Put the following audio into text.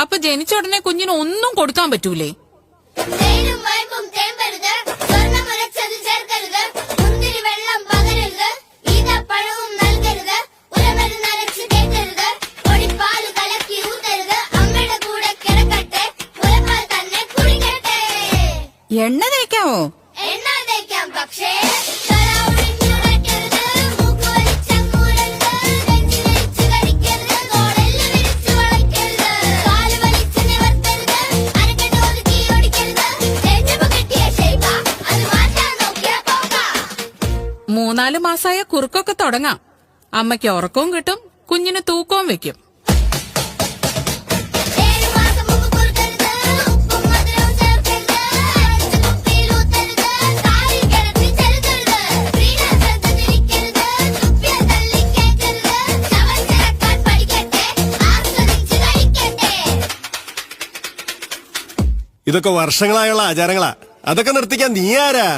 അപ്പൊ ജനിച്ച ഉടനെ കുഞ്ഞിന് ഒന്നും കൊടുക്കാൻ പറ്റൂലേ? എണ്ണ തേക്കാവോ? പക്ഷേ മൂന്നാല് മാസായ കുറുക്കൊക്കെ തുടങ്ങാം. അമ്മയ്ക്ക് ഉറക്കവും കിട്ടും, കുഞ്ഞിന് തൂക്കവും വെക്കും. ഇതൊക്കെ വർഷങ്ങളായുള്ള ആചാരങ്ങളാ. അതൊക്കെ നിർത്തിക്കാൻ നീ ആരാ?